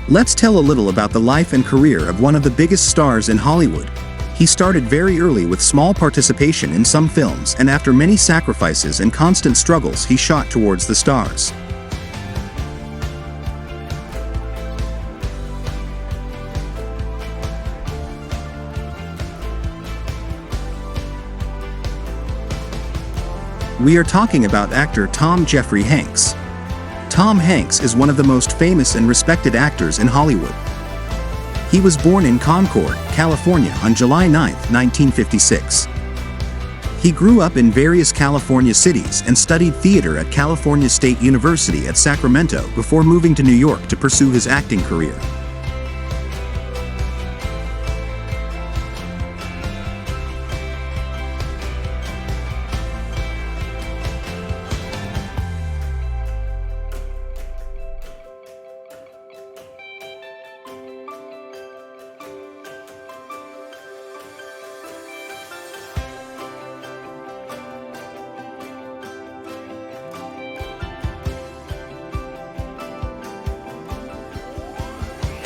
Let's tell a little about the life and career of one of the biggest stars in Hollywood. He started very early with small participation in some films, and after many sacrifices and constant struggles, he shot towards the stars. We are talking about actor Tom Jeffrey Hanks. Tom Hanks is one of the most famous and respected actors in Hollywood. He was born in Concord, California on July 9, 1956. He grew up in various California cities and studied theater at California State University at Sacramento before moving to New York to pursue his acting career.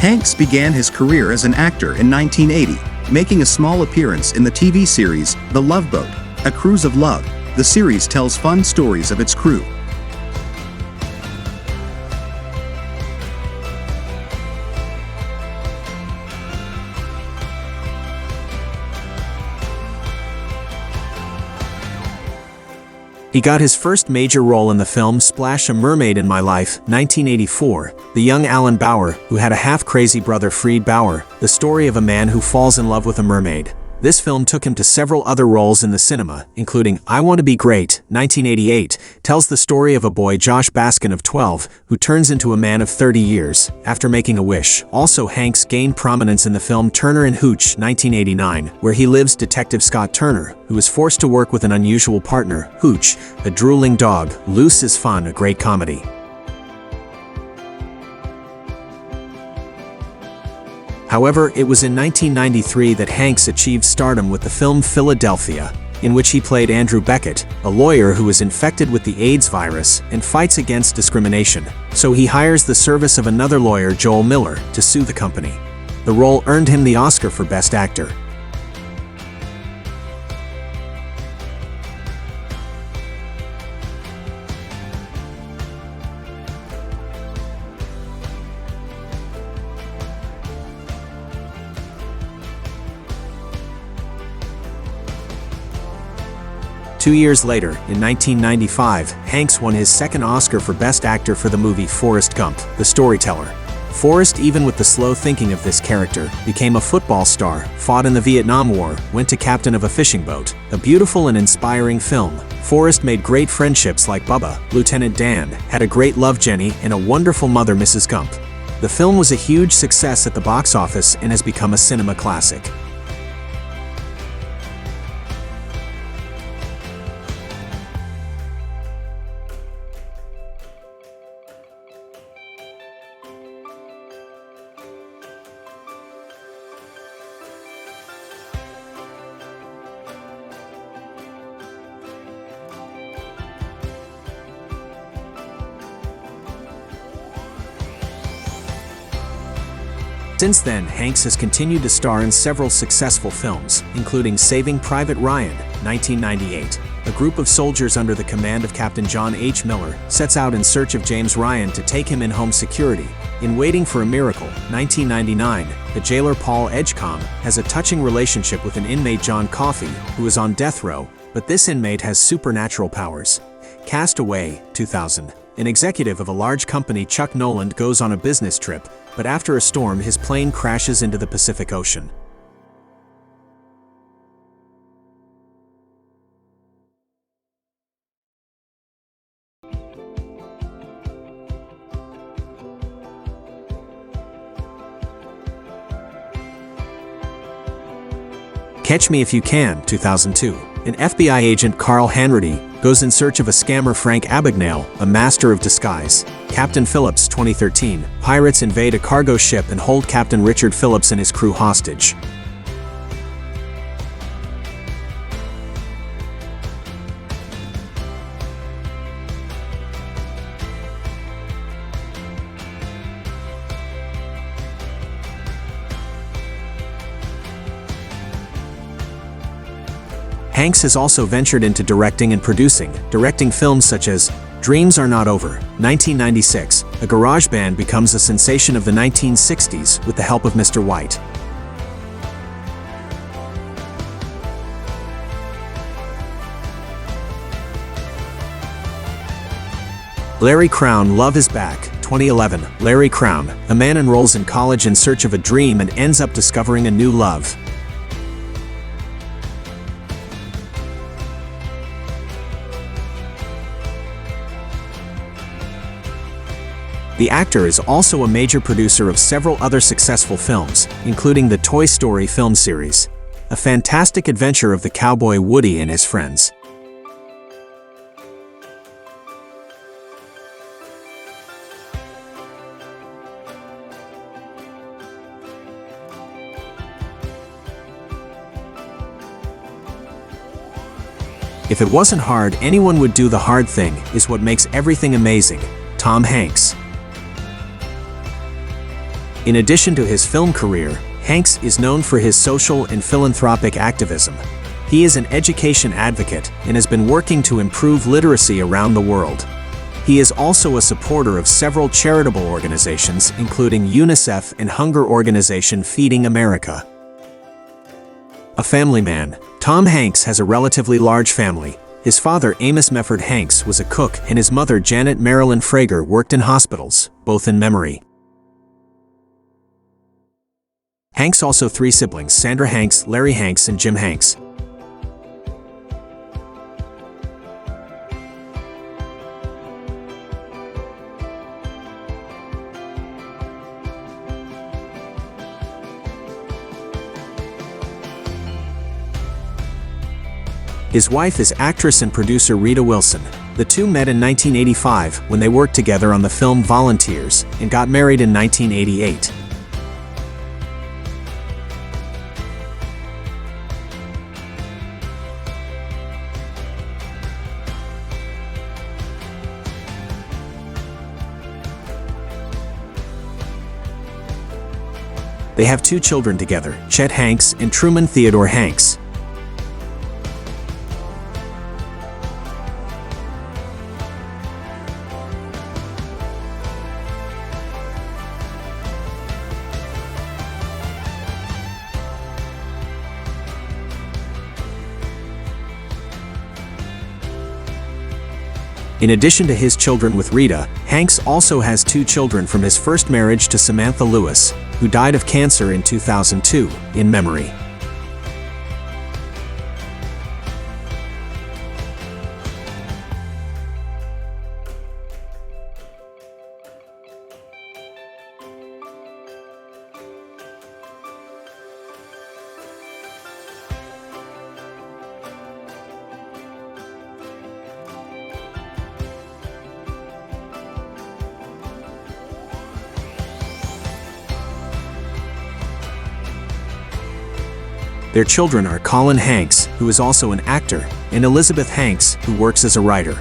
Hanks began his career as an actor in 1980, making a small appearance in the TV series The Love Boat: A Cruise of Love. The series tells fun stories of its crew. He got his first major role in the film Splash a Mermaid in My Life, 1984. The young Alan Bauer, who had a half-crazy brother Freed Bauer, the story of a man who falls in love with a mermaid. This film took him to several other roles in the cinema, including I Want to Be Great, 1988, tells the story of a boy Josh Baskin of 12, who turns into a man of 30 years, after making a wish. Also, Hanks gained prominence in the film Turner and Hooch, 1989, where he lives Detective Scott Turner, who is forced to work with an unusual partner, Hooch, a drooling dog. Loose is Fun, a great comedy. However, it was in 1993 that Hanks achieved stardom with the film Philadelphia, in which he played Andrew Beckett, a lawyer who is infected with the AIDS virus and fights against discrimination. So he hires the service of another lawyer, Joel Miller, to sue the company. The role earned him the Oscar for Best Actor. Two years later, in 1995, Hanks won his second Oscar for Best Actor for the movie Forrest Gump, The Storyteller. Forrest, even with the slow thinking of this character, became a football star, fought in the Vietnam War, went to captain of a fishing boat. A beautiful and inspiring film. Forrest made great friendships like Bubba, Lieutenant Dan, had a great love Jenny, and a wonderful mother Mrs. Gump. The film was a huge success at the box office and has become a cinema classic. Since then, Hanks has continued to star in several successful films, including Saving Private Ryan, 1998. A group of soldiers under the command of Captain John H. Miller sets out in search of James Ryan to take him in home security. In Waiting for a Miracle, 1999, the jailer Paul Edgecombe has a touching relationship with an inmate John Coffey, who is on death row, but this inmate has supernatural powers. Cast Away, 2000. An executive of a large company, Chuck Noland, goes on a business trip, but after a storm his plane crashes into the Pacific Ocean. Catch Me If You Can, 2002. An FBI agent, Carl Hanratty, goes in search of a scammer, Frank Abagnale, a master of disguise. Captain Phillips, 2013. Pirates invade a cargo ship and hold Captain Richard Phillips and his crew hostage. Hanks has also ventured into directing and producing, directing films such as Dreams Are Not Over, 1996. A garage band becomes a sensation of the 1960s with the help of Mr. White. Larry Crowne, Love Is Back, 2011. Larry Crowne, a man enrolls in college in search of a dream and ends up discovering a new love. The actor is also a major producer of several other successful films, including the Toy Story film series, a fantastic adventure of the cowboy Woody and his friends. If it wasn't hard, anyone would do the hard thing, is what makes everything amazing. Tom Hanks. In addition to his film career, Hanks is known for his social and philanthropic activism. He is an education advocate and has been working to improve literacy around the world. He is also a supporter of several charitable organizations, including UNICEF and hunger organization Feeding America. A family man, Tom Hanks has a relatively large family. His father, Amos Mefford Hanks, was a cook, and his mother, Janet Marilyn Frager, worked in hospitals, both in memory. Hanks also 3 siblings: Sandra Hanks, Larry Hanks, and Jim Hanks. His wife is actress and producer Rita Wilson. The two met in 1985 when they worked together on the film Volunteers, and got married in 1988. They have 2 children together, Chet Hanks and Truman Theodore Hanks. In addition to his children with Rita, Hanks also has 2 children from his first marriage to Samantha Lewis, who died of cancer in 2002, in memory. Their children are Colin Hanks, who is also an actor, and Elizabeth Hanks, who works as a writer.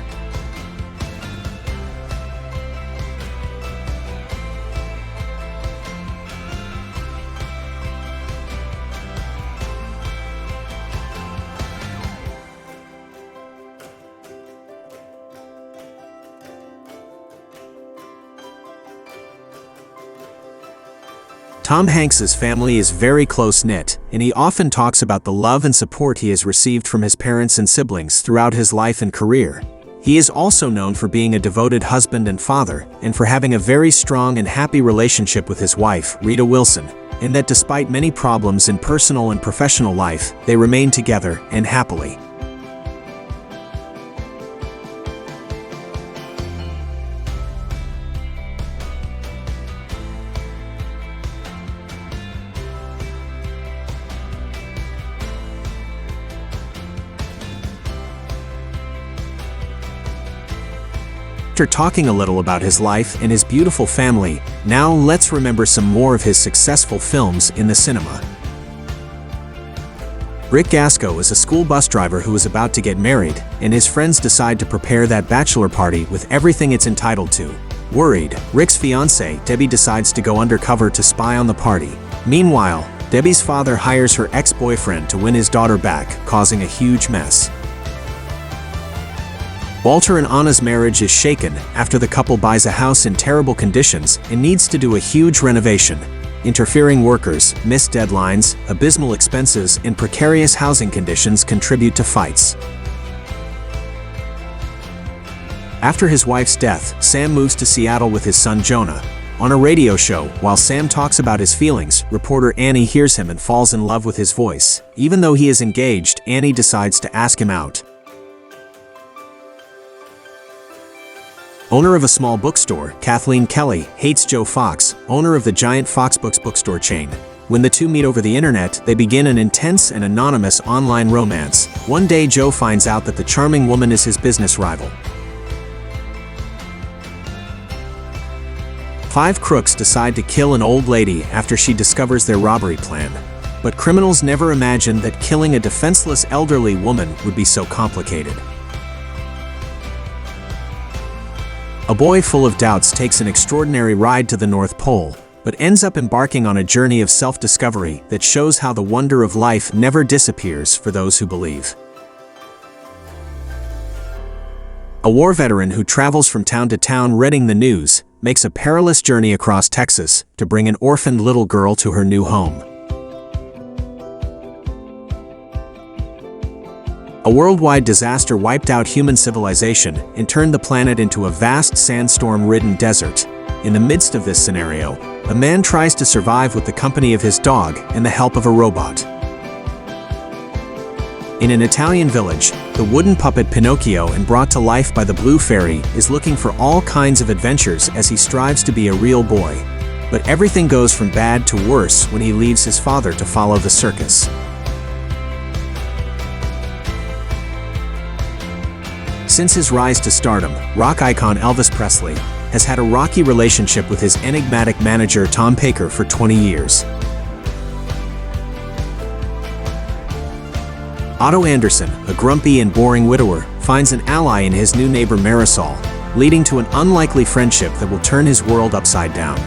Tom Hanks's family is very close-knit, and he often talks about the love and support he has received from his parents and siblings throughout his life and career. He is also known for being a devoted husband and father, and for having a very strong and happy relationship with his wife, Rita Wilson, and that despite many problems in personal and professional life, they remain together and happily. After talking a little about his life and his beautiful family, now let's remember some more of his successful films in the cinema. Rick Gasco is a school bus driver who is about to get married, and his friends decide to prepare that bachelor party with everything it's entitled to. Worried, Rick's fiancée, Debbie, decides to go undercover to spy on the party. Meanwhile, Debbie's father hires her ex-boyfriend to win his daughter back, causing a huge mess. Walter and Anna's marriage is shaken after the couple buys a house in terrible conditions and needs to do a huge renovation. Interfering workers, missed deadlines, abysmal expenses, and precarious housing conditions contribute to fights. After his wife's death, Sam moves to Seattle with his son Jonah. On a radio show, while Sam talks about his feelings, reporter Annie hears him and falls in love with his voice. Even though he is engaged, Annie decides to ask him out. Owner of a small bookstore, Kathleen Kelly hates Joe Fox, owner of the giant Fox Books bookstore chain. When the two meet over the internet, they begin an intense and anonymous online romance. One day, Joe finds out that the charming woman is his business rival. 5 crooks decide to kill an old lady after she discovers their robbery plan. But criminals never imagined that killing a defenseless elderly woman would be so complicated. A boy full of doubts takes an extraordinary ride to the North Pole, but ends up embarking on a journey of self-discovery that shows how the wonder of life never disappears for those who believe. A war veteran who travels from town to town reading the news makes a perilous journey across Texas to bring an orphaned little girl to her new home. A worldwide disaster wiped out human civilization and turned the planet into a vast sandstorm-ridden desert. In the midst of this scenario, a man tries to survive with the company of his dog and the help of a robot. In an Italian village, the wooden puppet Pinocchio, and brought to life by the Blue Fairy, is looking for all kinds of adventures as he strives to be a real boy. But everything goes from bad to worse when he leaves his father to follow the circus. Since his rise to stardom, rock icon Elvis Presley has had a rocky relationship with his enigmatic manager Tom Baker for 20 years. Otto Anderson, a grumpy and boring widower, finds an ally in his new neighbor Marisol, leading to an unlikely friendship that will turn his world upside down.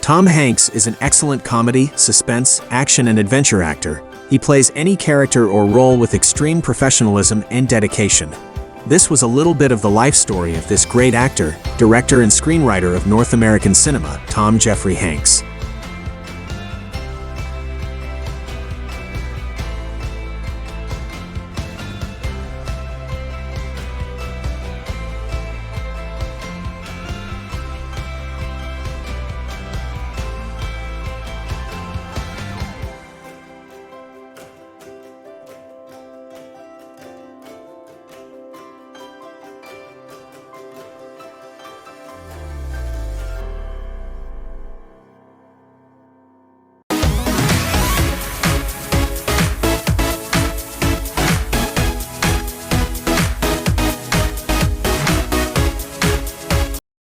Tom Hanks is an excellent comedy, suspense, action, and adventure actor. He plays any character or role with extreme professionalism and dedication. This was a little bit of the life story of this great actor, director, and screenwriter of North American cinema, Tom Jeffrey Hanks.